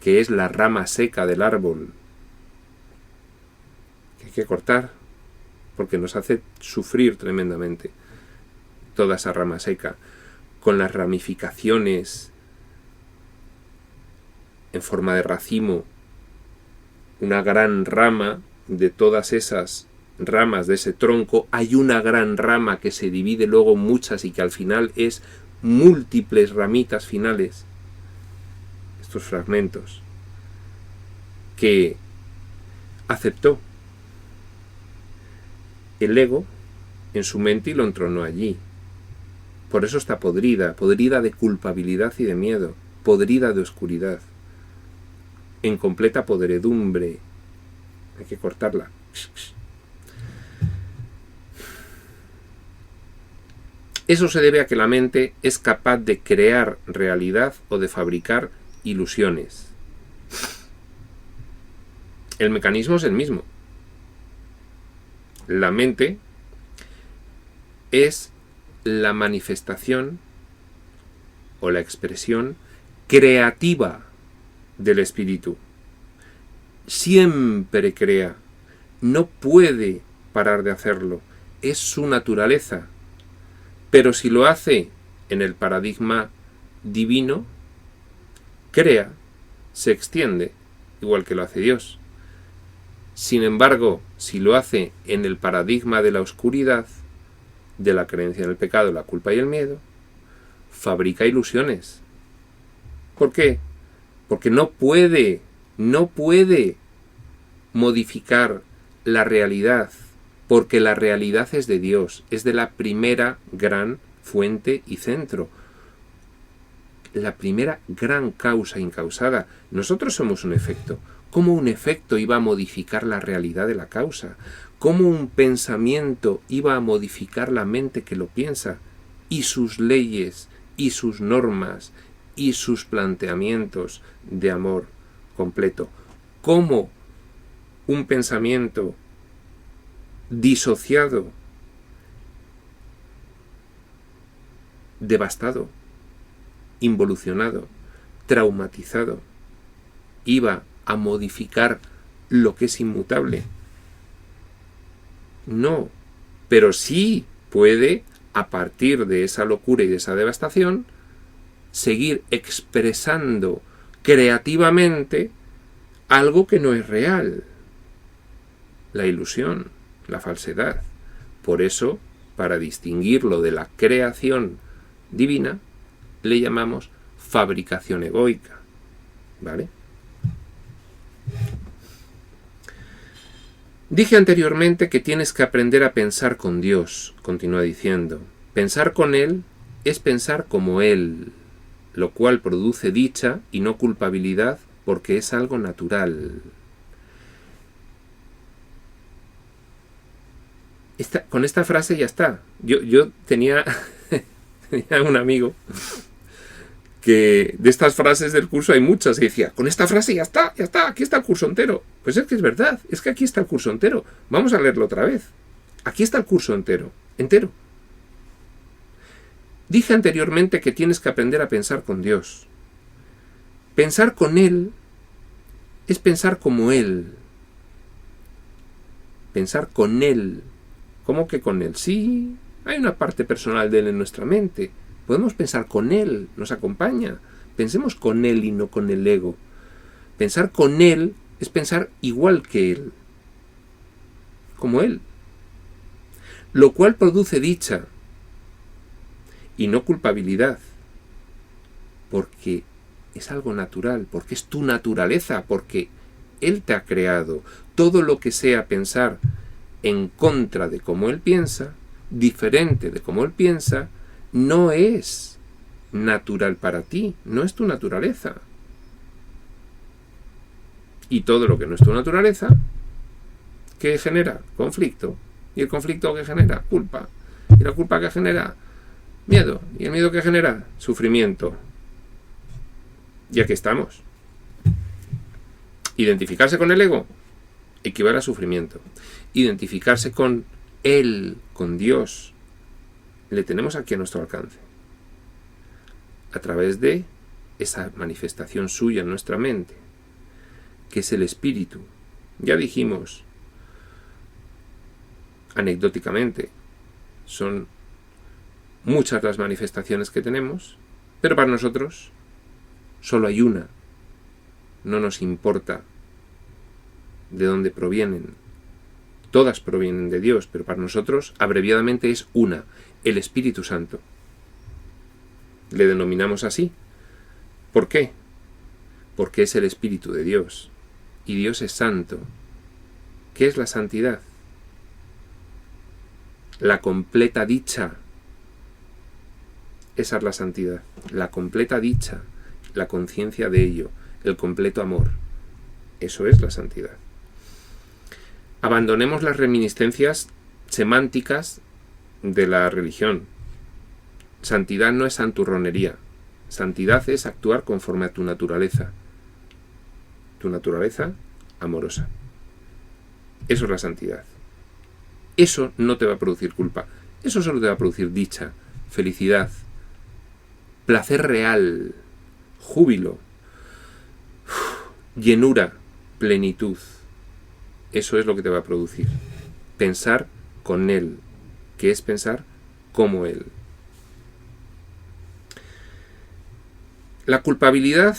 que es la rama seca del árbol, que hay que cortar, porque nos hace sufrir tremendamente toda esa rama seca, con las ramificaciones en forma de racimo, una gran rama de todas esas ramas de ese tronco, hay una gran rama que se divide luego en muchas y que al final es múltiples ramitas finales, estos fragmentos, que aceptó el ego en su mente y lo entronó allí. Por eso está podrida, podrida de culpabilidad y de miedo, podrida de oscuridad, en completa podredumbre. Hay que cortarla. Eso se debe a que la mente es capaz de crear realidad o de fabricar ilusiones. El mecanismo es el mismo. La mente es la manifestación o la expresión creativa del espíritu. Siempre crea. No puede parar de hacerlo. Es su naturaleza. Pero si lo hace en el paradigma divino, crea, se extiende, igual que lo hace Dios. Sin embargo, si lo hace en el paradigma de la oscuridad, de la creencia en el pecado, la culpa y el miedo, fabrica ilusiones. ¿Por qué? Porque no puede modificar la realidad, porque la realidad es de Dios, es de la primera gran fuente y centro, la primera gran causa incausada. Nosotros somos un efecto. ¿Cómo un efecto iba a modificar la realidad de la causa? ¿Cómo un pensamiento iba a modificar la mente que lo piensa? Y sus leyes, y sus normas, y sus planteamientos de amor completo. ¿Cómo un pensamiento disociado, devastado, involucionado, traumatizado, iba a modificar lo que es inmutable? No, pero sí puede, a partir de esa locura y de esa devastación, seguir expresando creativamente algo que no es real, la ilusión, la falsedad. Por eso, para distinguirlo de la creación divina, le llamamos fabricación egoica, ¿vale? Dije anteriormente que tienes que aprender a pensar con Dios, continúa diciendo. Pensar con Él es pensar como Él, lo cual produce dicha y no culpabilidad porque es algo natural. Con esta frase ya está. Yo tenía un amigo que de estas frases del curso hay muchas, y decía, con esta frase ya está, aquí está el curso entero. Pues es que es verdad, es que aquí está el curso entero. Vamos a leerlo otra vez. Aquí está el curso entero. Dije anteriormente que tienes que aprender a pensar con Dios. Pensar con Él es pensar como Él. Pensar con Él. ¿Cómo que con Él? Sí, hay una parte personal de Él en nuestra mente. Podemos pensar con Él, nos acompaña. Pensemos con Él y no con el ego. Pensar con Él es pensar igual que Él. Como Él. Lo cual produce dicha y no culpabilidad. Porque es algo natural, porque es tu naturaleza, porque Él te ha creado. Todo lo que sea pensar en contra de cómo Él piensa, diferente de cómo Él piensa, no es natural para ti, no es tu naturaleza. Y todo lo que no es tu naturaleza, ¿qué genera? Conflicto. ¿Y el conflicto que genera? Culpa. ¿Y la culpa que genera? Miedo. ¿Y el miedo que genera? Sufrimiento. Y aquí estamos. Identificarse con el ego equivale a sufrimiento. Identificarse con Él, con Dios, le tenemos aquí a nuestro alcance. A través de esa manifestación suya en nuestra mente, que es el espíritu. Ya dijimos, anecdóticamente, son muchas las manifestaciones que tenemos, pero para nosotros solo hay una. No nos importa de dónde provienen. Todas provienen de Dios, pero para nosotros abreviadamente es una, el Espíritu Santo. Le denominamos así. ¿Por qué? Porque es el Espíritu de Dios. Y Dios es santo. ¿Qué es la santidad? La completa dicha. Esa es la santidad. La completa dicha, la conciencia de ello, el completo amor. Eso es la santidad. Abandonemos las reminiscencias semánticas de la religión. Santidad no es santurronería. Santidad es actuar conforme a tu naturaleza. Tu naturaleza amorosa. Eso es la santidad. Eso no te va a producir culpa. Eso solo te va a producir dicha, felicidad, placer real, júbilo, llenura, plenitud. Eso es lo que te va a producir. Pensar con Él, que es pensar como Él. La culpabilidad,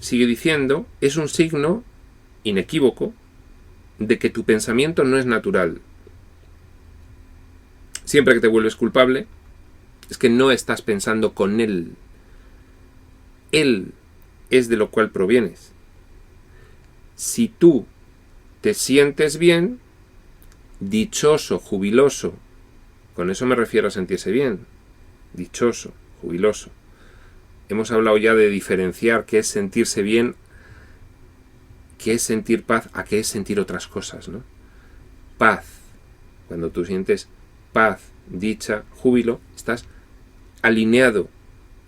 sigue diciendo, es un signo inequívoco de que tu pensamiento no es natural. Siempre que te vuelves culpable, es que no estás pensando con Él. Él es de lo cual provienes. Si tú te sientes bien, dichoso, jubiloso, con eso me refiero a sentirse bien, dichoso, jubiloso. Hemos hablado ya de diferenciar qué es sentirse bien, qué es sentir paz, a qué es sentir otras cosas, ¿no? Paz. Cuando tú sientes paz, dicha, júbilo, estás alineado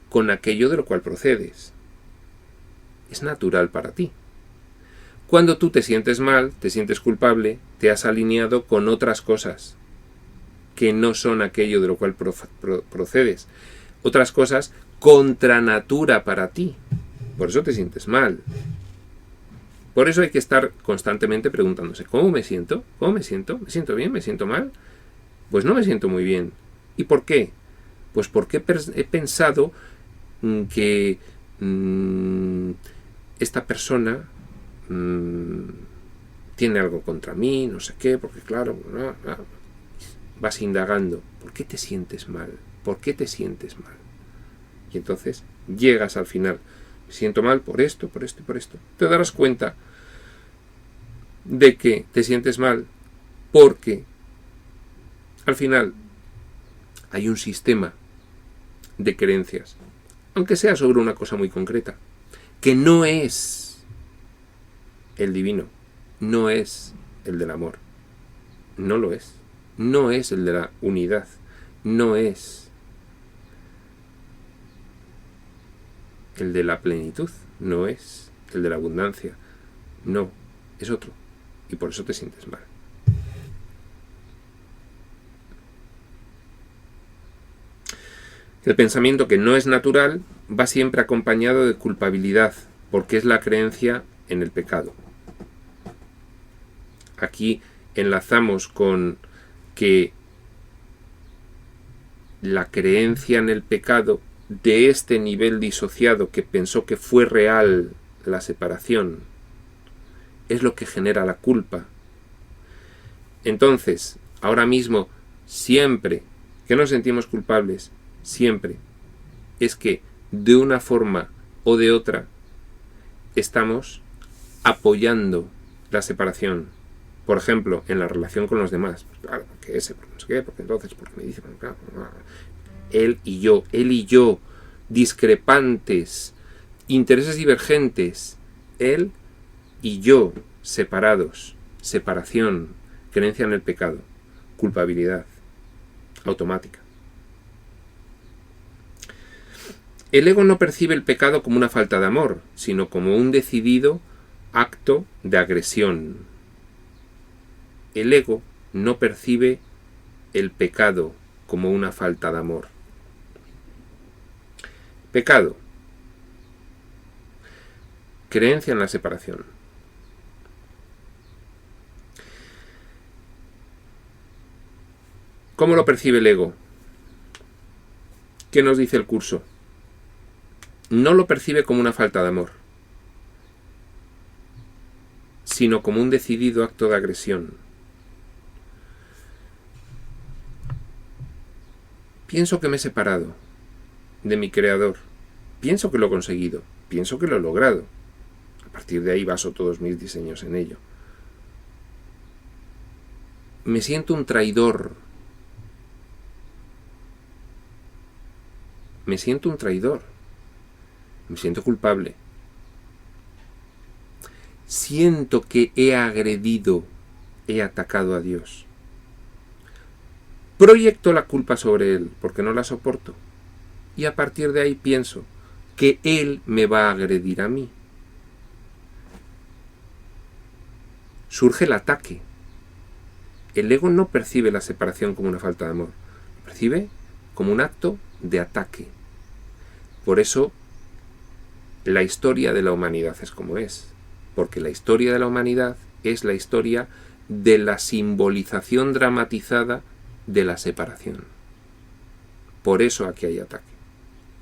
con aquello de lo cual procedes. Es natural para ti. Cuando tú te sientes mal, te sientes culpable, te has alineado con otras cosas que no son aquello de lo cual procedes. Otras cosas contra natura para ti. Por eso te sientes mal. Por eso hay que estar constantemente preguntándose, ¿cómo me siento? ¿Cómo me siento? ¿Me siento bien? ¿Me siento mal? Pues no me siento muy bien. ¿Y por qué? Pues porque he pensado que esta persona tiene algo contra mí, no sé qué, porque claro, vas indagando. ¿Por qué te sientes mal? ¿Por qué te sientes mal? Y entonces llegas al final. Me siento mal por esto, por esto y por esto. Te darás cuenta de que te sientes mal porque al final hay un sistema de creencias, aunque sea sobre una cosa muy concreta, que no es el divino, no es el del amor. No lo es. No es el de la unidad. No es el de la plenitud. No es el de la abundancia. No, es otro. Y por eso te sientes mal. El pensamiento que no es natural va siempre acompañado de culpabilidad, porque es la creencia en el pecado. Aquí enlazamos con que la creencia en el pecado de este nivel disociado que pensó que fue real la separación es lo que genera la culpa. Entonces, ahora mismo, siempre que nos sentimos culpables, siempre es que de una forma o de otra estamos apoyando la separación. Por ejemplo, en la relación con los demás. Pues claro, porque ese, porque no sé qué, porque entonces, porque me dice, claro, él y yo, discrepantes, intereses divergentes, él y yo, separados, separación, creencia en el pecado, culpabilidad, automática. El ego no percibe el pecado como una falta de amor, sino como un decidido acto de agresión. El ego no percibe el pecado como una falta de amor. Pecado. Creencia en la separación. ¿Cómo lo percibe el ego? ¿Qué nos dice el curso? No lo percibe como una falta de amor, sino como un decidido acto de agresión. Pienso que me he separado de mi creador. Pienso que lo he conseguido. Pienso que lo he logrado. A partir de ahí baso todos mis diseños en ello. Me siento un traidor. Me siento un traidor. Me siento culpable. Siento que he agredido, he atacado a Dios. Proyecto la culpa sobre Él porque no la soporto. Y a partir de ahí pienso que Él me va a agredir a mí. Surge el ataque. El ego no percibe la separación como una falta de amor. Lo percibe como un acto de ataque. Por eso la historia de la humanidad es como es. Porque la historia de la humanidad es la historia de la simbolización dramatizada de la separación. Por eso aquí hay ataque.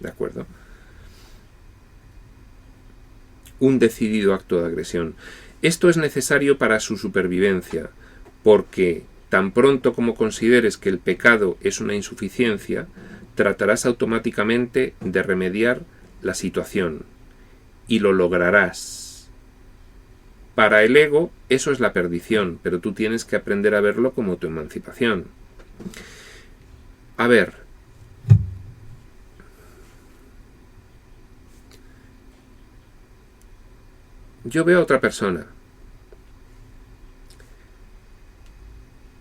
¿De acuerdo? Un decidido acto de agresión. Esto es necesario para su supervivencia, porque tan pronto como consideres que el pecado es una insuficiencia, tratarás automáticamente de remediar la situación y lo lograrás. Para el ego eso es la perdición, pero tú tienes que aprender a verlo como tu emancipación. A ver, yo veo a otra persona.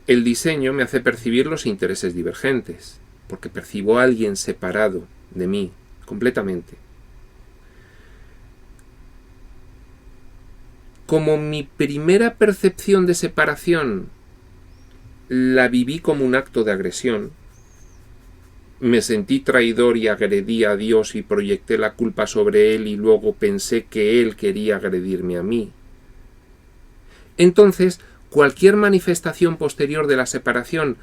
El diseño me hace percibir los intereses divergentes, porque percibo a alguien separado de mí completamente. Como mi primera percepción de separación la viví como un acto de agresión, me sentí traidor y agredí a Dios y proyecté la culpa sobre Él y luego pensé que Él quería agredirme a mí. Entonces, cualquier manifestación posterior de la separación,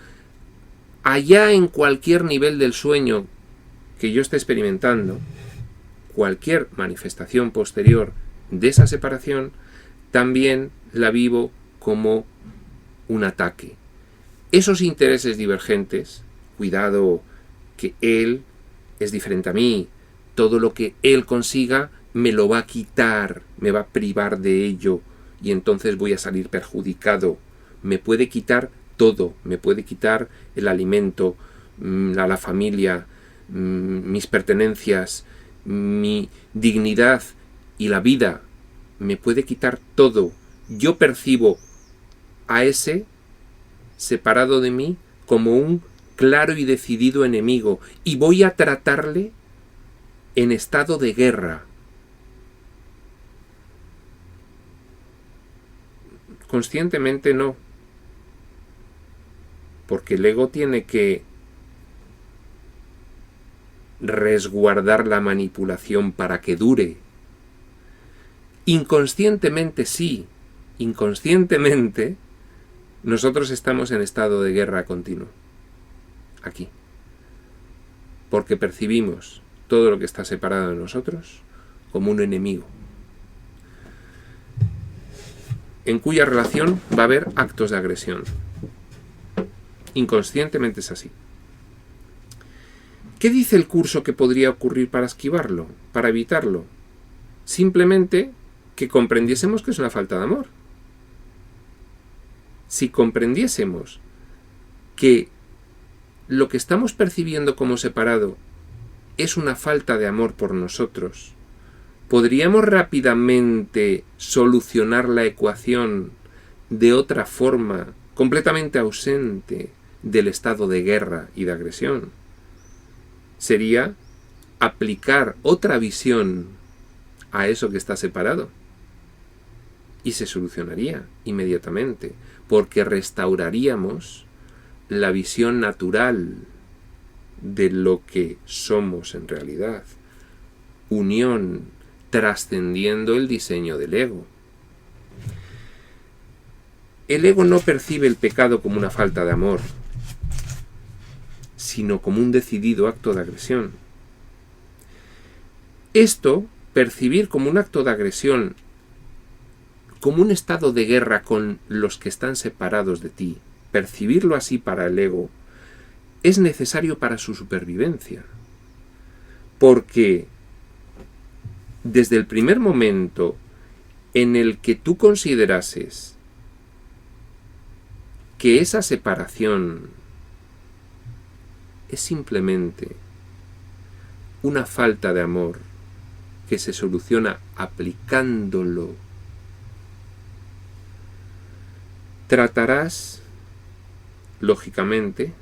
allá en cualquier nivel del sueño que yo esté experimentando, cualquier manifestación posterior de esa separación, también la vivo como un ataque. Esos intereses divergentes, cuidado, que Él es diferente a mí, todo lo que Él consiga me lo va a quitar, me va a privar de ello, y entonces voy a salir perjudicado. Me puede quitar todo, me puede quitar el alimento, a la familia, mis pertenencias, mi dignidad y la vida. Me puede quitar todo yo percibo a ese separado de mí como un claro y decidido enemigo y voy a tratarle en estado de guerra. Conscientemente no, porque el ego tiene que resguardar la manipulación para que dure. Inconscientemente sí, inconscientemente nosotros estamos en estado de guerra continuo, aquí, porque percibimos todo lo que está separado de nosotros como un enemigo, en cuya relación va a haber actos de agresión. Inconscientemente es así. ¿Qué dice el curso que podría ocurrir para esquivarlo, para evitarlo? Simplemente que comprendiésemos que es una falta de amor. Si comprendiésemos que lo que estamos percibiendo como separado es una falta de amor por nosotros, podríamos rápidamente solucionar la ecuación de otra forma, completamente ausente del estado de guerra y de agresión. Sería aplicar otra visión a eso que está separado y se solucionaría inmediatamente, porque restauraríamos la visión natural de lo que somos en realidad. Unión, trascendiendo el diseño del ego. El ego no percibe el pecado como una falta de amor, sino como un decidido acto de agresión. Esto, percibir como un acto de agresión, como un estado de guerra con los que están separados de ti, percibirlo así para el ego, es necesario para su supervivencia. Porque desde el primer momento en el que tú considerases que esa separación es simplemente una falta de amor que se soluciona aplicándolo, tratarás, lógicamente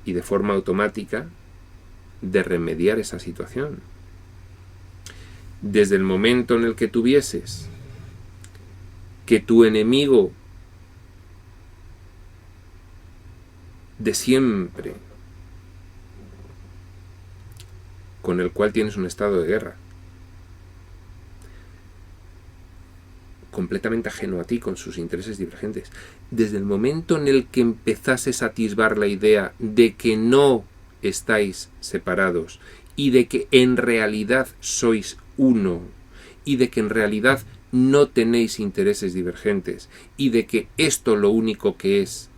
y de forma automática, de remediar esa situación. Desde el momento en el que tuvieses que tu enemigo de siempre, con el cual tienes un estado de guerra, completamente ajeno a ti, con sus intereses divergentes, desde el momento en el que empezases a atisbar la idea de que no estáis separados y de que en realidad sois uno y de que en realidad no tenéis intereses divergentes y de que esto lo único que es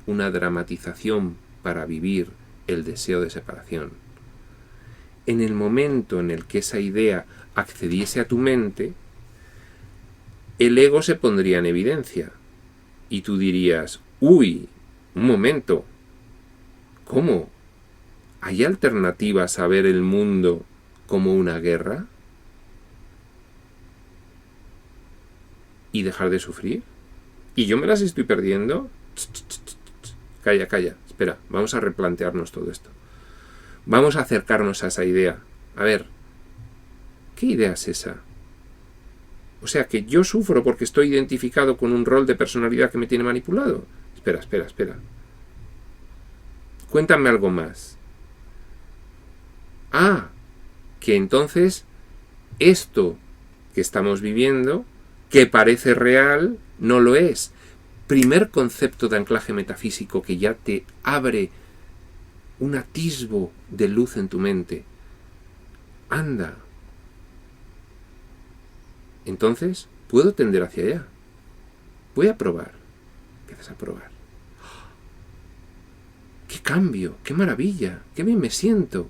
una dramatización para vivir el deseo de separación. En el momento en el que esa idea accediese a tu mente, el ego se pondría en evidencia y tú dirías: uy, un momento, ¿cómo? ¿Hay alternativas a ver el mundo como una guerra? ¿Y dejar de sufrir? ¿Y yo me las estoy perdiendo? Calla, calla, espera, vamos a replantearnos todo esto. Vamos a acercarnos a esa idea. A ver, ¿qué idea es esa? O sea, que yo sufro porque estoy identificado con un rol de personalidad que me tiene manipulado. Espera. Cuéntame algo más. Ah, que entonces esto que estamos viviendo, que parece real, no lo es. Primer concepto de anclaje metafísico que ya te abre un atisbo de luz en tu mente. Anda. Entonces, puedo tender hacia allá. Voy a probar. Empiezas a probar. ¡Qué cambio! ¡Qué maravilla! ¡Qué bien me siento!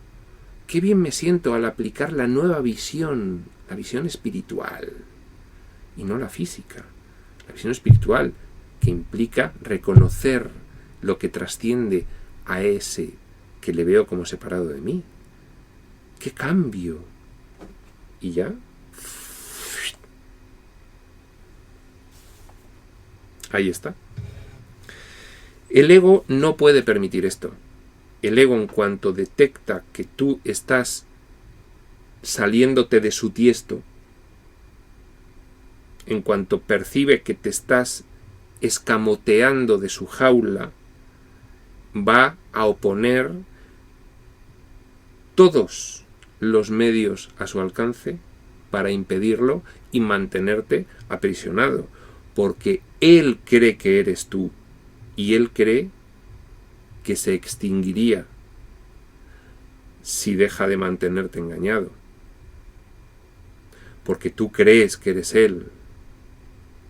¡Qué bien me siento al aplicar la nueva visión! La visión espiritual. Y no la física. La visión espiritual, que implica reconocer lo que trasciende a ese que le veo como separado de mí. ¡Qué cambio! Y ya, Ahí está. El ego no puede permitir esto. El ego, en cuanto detecta que tú estás saliéndote de su tiesto, en cuanto percibe que te estás escamoteando de su jaula, va a oponer todos los medios a su alcance para impedirlo y mantenerte aprisionado, porque él cree que eres tú y él cree que se extinguiría si deja de mantenerte engañado, porque tú crees que eres él.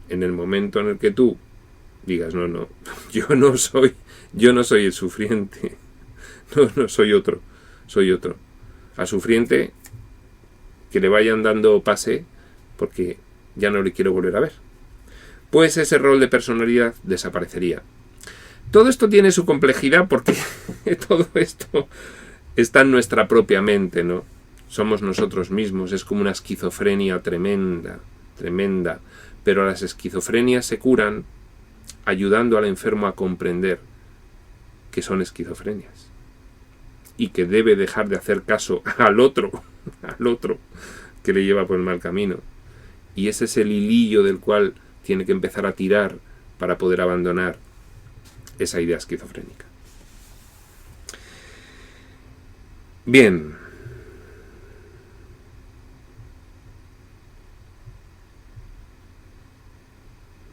En el momento en el que tú digas, no, yo no soy el sufriente, no soy otro, soy otro. Al sufriente que le vayan dando pase porque ya no le quiero volver a ver. Pues ese rol de personalidad desaparecería. Todo esto tiene su complejidad porque todo esto está en nuestra propia mente, ¿no? Somos nosotros mismos, es como una esquizofrenia tremenda, tremenda. Pero las esquizofrenias se curan ayudando al enfermo a comprender que son esquizofrenias y que debe dejar de hacer caso al otro que le lleva por el mal camino. Y ese es el hilillo del cual tiene que empezar a tirar para poder abandonar esa idea esquizofrénica. Bien.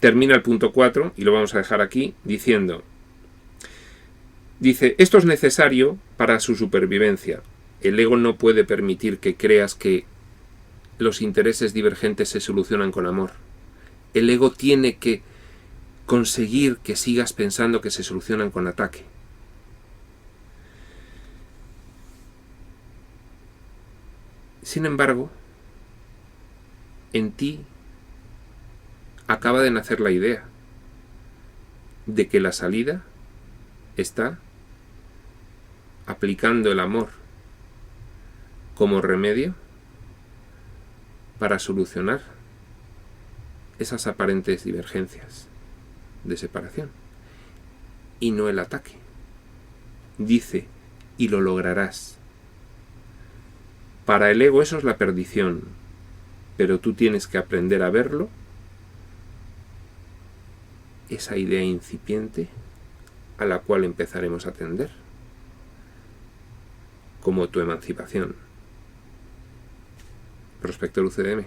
Termina el punto 4 y lo vamos a dejar aquí diciendo, dice, esto es necesario para su supervivencia. El ego no puede permitir que creas que los intereses divergentes se solucionan con amor. El ego tiene que conseguir que sigas pensando que se solucionan con ataque. Sin embargo, en ti acaba de nacer la idea de que la salida está aplicando el amor como remedio para solucionar esas aparentes divergencias de separación y no el ataque. Dice, y lo lograrás. Para el ego eso es la perdición, pero tú tienes que aprender a verlo, esa idea incipiente a la cual empezaremos a atender como tu emancipación. Prospector UCDM.